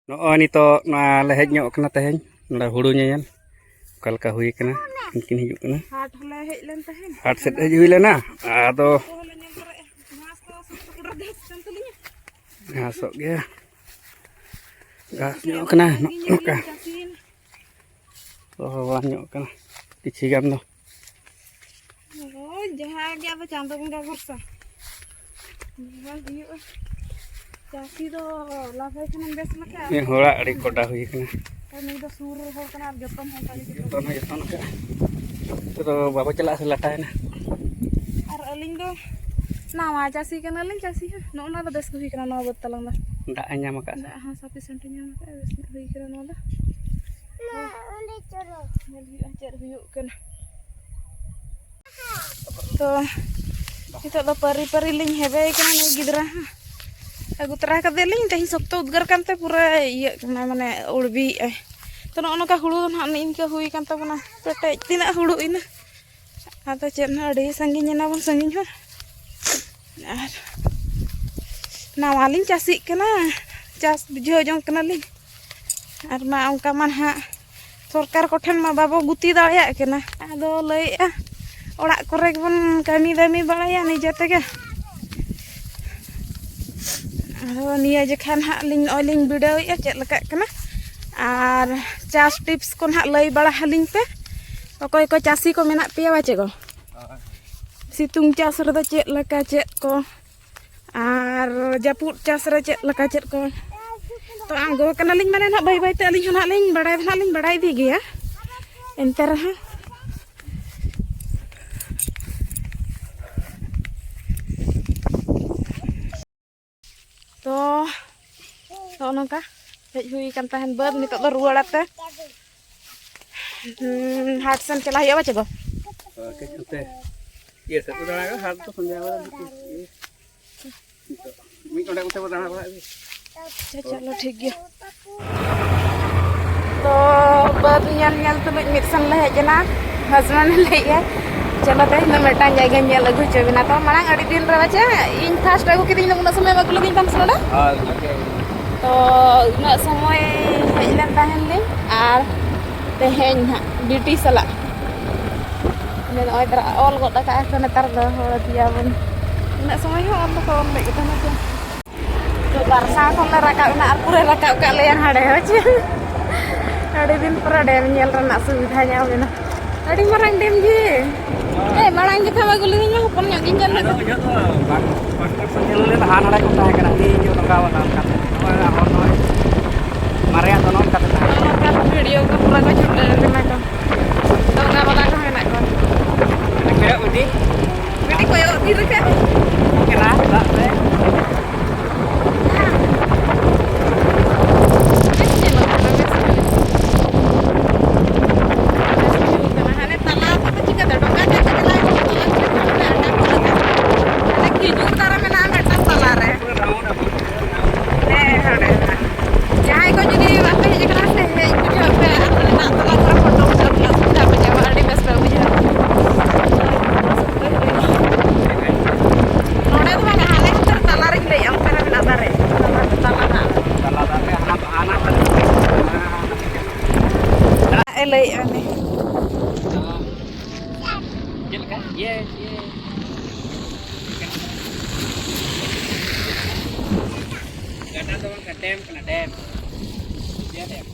Noo nito na lehej nyok kana teheny na huru nyel okal ka hui kana mungkin hijuk kana हाट हले hedge लेन तहेन हाट set hej hui lena ado ngasok ge gas nyok kana noka oh nyok kana dichigam no oh jaha ge apa चांदो बंगा वर्षा बस हियो चासी दो लाफे खनन base लका ni hora adi koda hui kana कनी दो सूर हो कना जतन हो कनी joton ka to baba chala se latai na और अलिंग दो नावा चासी कना लिंग चासी नो ना दो बेस हुई कना नो बतलंग दा dak anyam ka दा हां सफिशिएंट ᱧᱟᱢ का बेस हुई कना नो दा ना ओले चलो नेल हुई चेर हुई कना तो itu do pari-pari ling hebe kana ne gidra agu tara ka deling tehi sokto udgar kante pura iya kana mane urbi to no ka hulu na nin ka hui kan tabona pete tina hulu ina ata chen na adi sanginya na bon sanginya ar na waling chasi kana chas bujho jong kana ling ar ma onka man ha सरकार कोठन मा बाबो गुती दाया केना आदो लई ओड़ा करे बन कमी दामी बड़ाया निजे तेगे आरो निया जखान हा लिंग ऑयलिंग वीडियो या चेक लका कना आर चास टिप्स कोन हा लई बड़ा हलिंग पे ओकोय को चासी को मेना पिया बाचे को सितुंग चास रे दो चेक लका चेक को आर जापुट चास रे चेक लका चेक को तो आंगो कना लिंग माने ना बाय बाय ते लिंग ना लिंग बड़ाई दी गया एंते रहा तो नोका हेज हुई kan tahan ber nitok do ruarate हाट सन चला हिया बाचे को oke ante iya satu dana ka hat to संध्या वाला मी कोडा उते बदाना बड़ा चलो ठीक गया तो बर nyal nyal tulut mitsan le hejena husband le ya चलो ते न मेटा जायगा nyal agu chobina to marang adi din ra bacha in fast agu kiding na समय agu lagi tam sala तो ना समय hej len tahen le ar teheny ha beauty sala ne oi tra all got ka ka netar do hor dia bun na समय ho on ko on le kita na तो barsa kon le rakap na ar pure rakap ka le yang hade hoche adi din pura dem nyel rena subidha nya bena adi marang dem ji marang kita bagus lagi nya hopon nya ginjal na construction nyel le han hada ko tahe kana ni jo nonga wala ka mare ato non kata kan video ko pura ko chute na ko to na wala ko na ko kira uti ko yo di reka kira ba lay ane yes kata tuan kena dem dia dem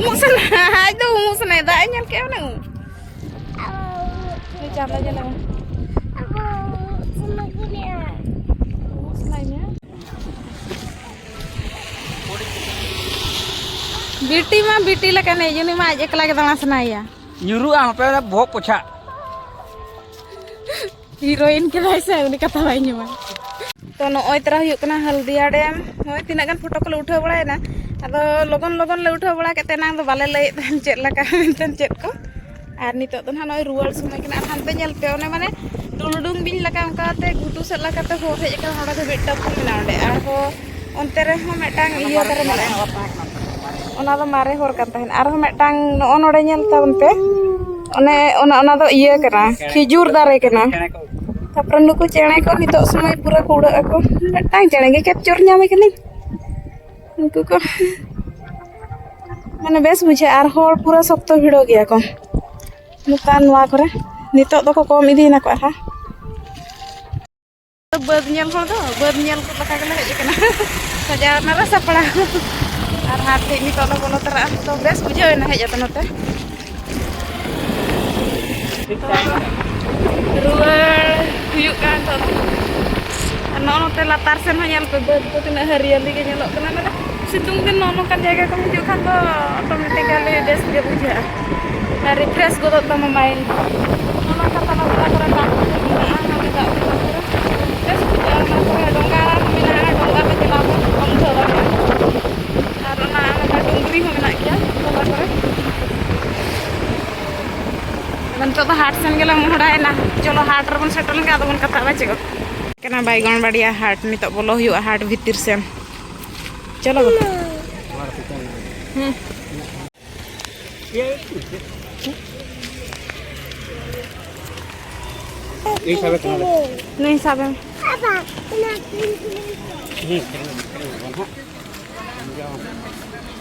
musna aduh musna da nyal ke na ni cara aja lang BT मा BT लका नहीं जुनी मा एकला के दाना Sanaya nyuruh ah pe bohok pocha heroine के वैसे उनी कथा बाई मा तो नय तरह हुई कना हल्दिया डैम होय तिना गन फोटो को उठाव बड़ाय ना आदो लगन लगन ले उठाव बड़ा केते नांग दो बाले लय चेत लका मेंतन चेत को आर नितो तो नय रुवाल समय कना हानते नेल पे ओने माने डुलडुंग बिन लका अंकाते गुटू से लकाते हो हेज का होड़ा दे बेटा को मिना ओंडे आर हो onte re ho metang iya dare mare ona do mare hor kan tahen ar ho metang no onode nyel ta onte one ona do iya kana khijur dare kana तापर नुकु चेणे को नितो समय पूरा को उड़ा को मिटांग चेणे के कैप्चर ᱧᱟᱢᱮ कनी नुकु को माने बेस बुझे आर होर पूरा सख्त भिड़ो गया को नुका नवा करे नितो दो को कम इदी ना को हा बद ñel हो दो बद ñel को लका गले हेज कना सजा ना सपड़ा आर हाथ ते नितो लो बोलो तरा तो बेस बुझे ना hedge तनते ruang yuk kan tuh nono te latar sen hanya pe betul tina hariali ke nyelok kena nada situng tin nono kan jaga kamu yuk kan tuh automatically des dia puja dari fresh gue tuh main nono kata nono laporan tak kami tak des laporan dongkaran mina dongkar ke lapor om jalan karena anak dongkri mina kia laporan तो हाट सेन गेला मुहड़ा ना चलो हाट रबन settle के आदबन कथा बाचे को केना बैगन बाड़िया हाट नि तो बोलो हुआ हाट भीतर से चलो नहीं साबे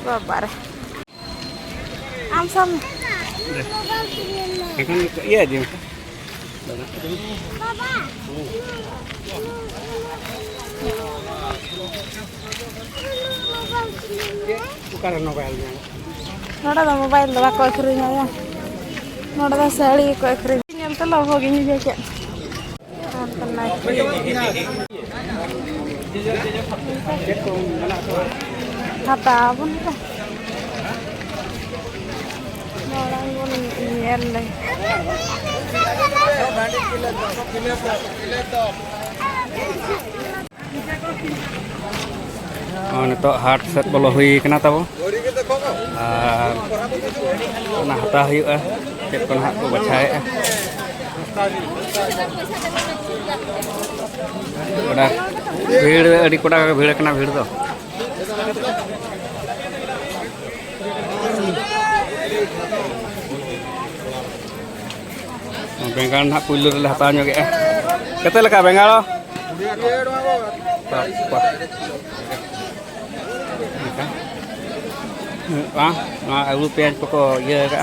बाबा रे आम साम iya dia. Bukan mobilnya. Noda da mobile da ko akhrinya ya. Noda da sari ko akhrinya. Nyal to lo hogi ni je ke. Hata pun ta. Orang pun nyel lagi. Nitok hard set bolo hui kena tabo. Nah hata huyuk cek kon hak ko bacai udah भीड़ अड़ी कोड़ा का भीड़ कना भीड़ तो बेंगाल ना पुइलो रे हता ᱧᱚᱜ ᱜᱮ कते लका बेंगाल ना आलू प्याज को ये का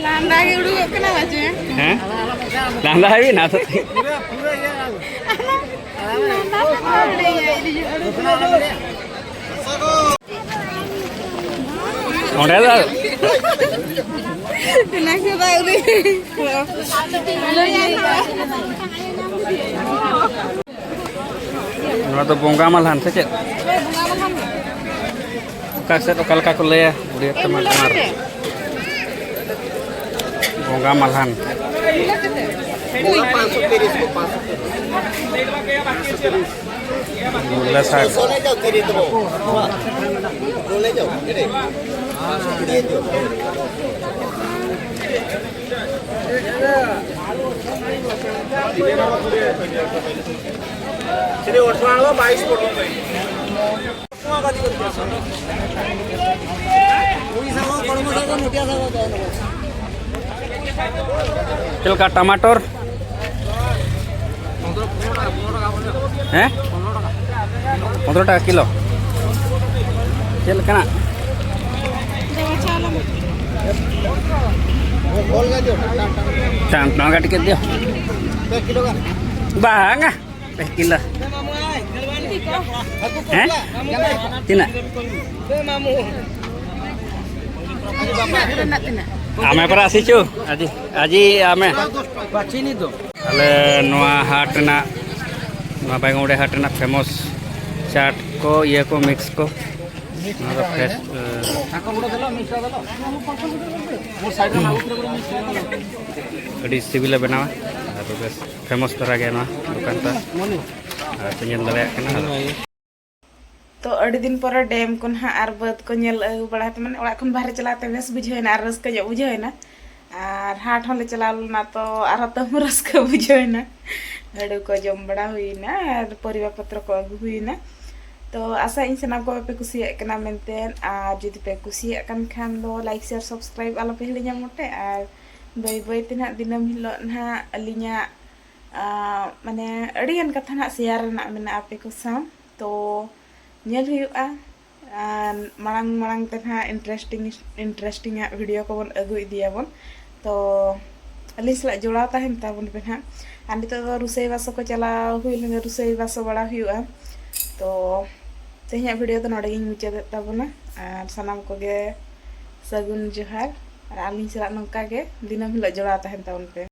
लांडा के उड़ू कना बाजे हैं लांडा है भी ना तो ओंडे दा ना के बाउरी ना तो बोंगा मालहान से चेक का से तो कल का को ले उड़ी तमार बोंगा मालहान मुला साग चलका टमाटर हैं 15 টাকা কিলো चल कना टांग गाड़ी के दियो बांगा 1 किलो हैं tina ame para sicu aji ame bacini do ale noa hat na noa Baigongde hat na famous चाट को ये को मिक्स को मतलब फ्रेश अड़ी सिविल बनावा तो बस फेमस तरह गया ना दुकान ता पेñel दले कना तो अड़ी दिन पर डैम को ना आर बद को ñel अगु बड़ा माने ओड़ा खन बाहर चलाते बेस बुझेना आर रस के बुझेना आर हाट होले चलाल ना तो आर तो रस के बुझेना लड्डू को जम बड़ा हुईना और परिवार पत्र को अगू हुईना तो आशा इन सामान को पे कुसिया कना मेनते और जुदी पे कुसिया कन खान दो लाइक शेयर सब्सक्राइब आलो पे हिलिया मोटे और बाय बाय ते ना दिनम हिलो ना अलिया माने अड़ियन कथा ना शेयर ना मेना आपे को साम तो ñel हुआ मांग मांग ते ना इंटरेस्टिंग वीडियो को बन अगु इदिया बन तो अली सला जोड़ा ताहन ताबन पे ना आंदी तो रुसई बासो को चला हुई लेने रुसई बासो बड़ा हुआ तो तेहना वीडियो तो नोडे गिन मुचाद ताबना और सनाम को गे सगुन जोहार और आली सला नंका गे दिनम हिलो जोड़ा ताहन ताबन पे।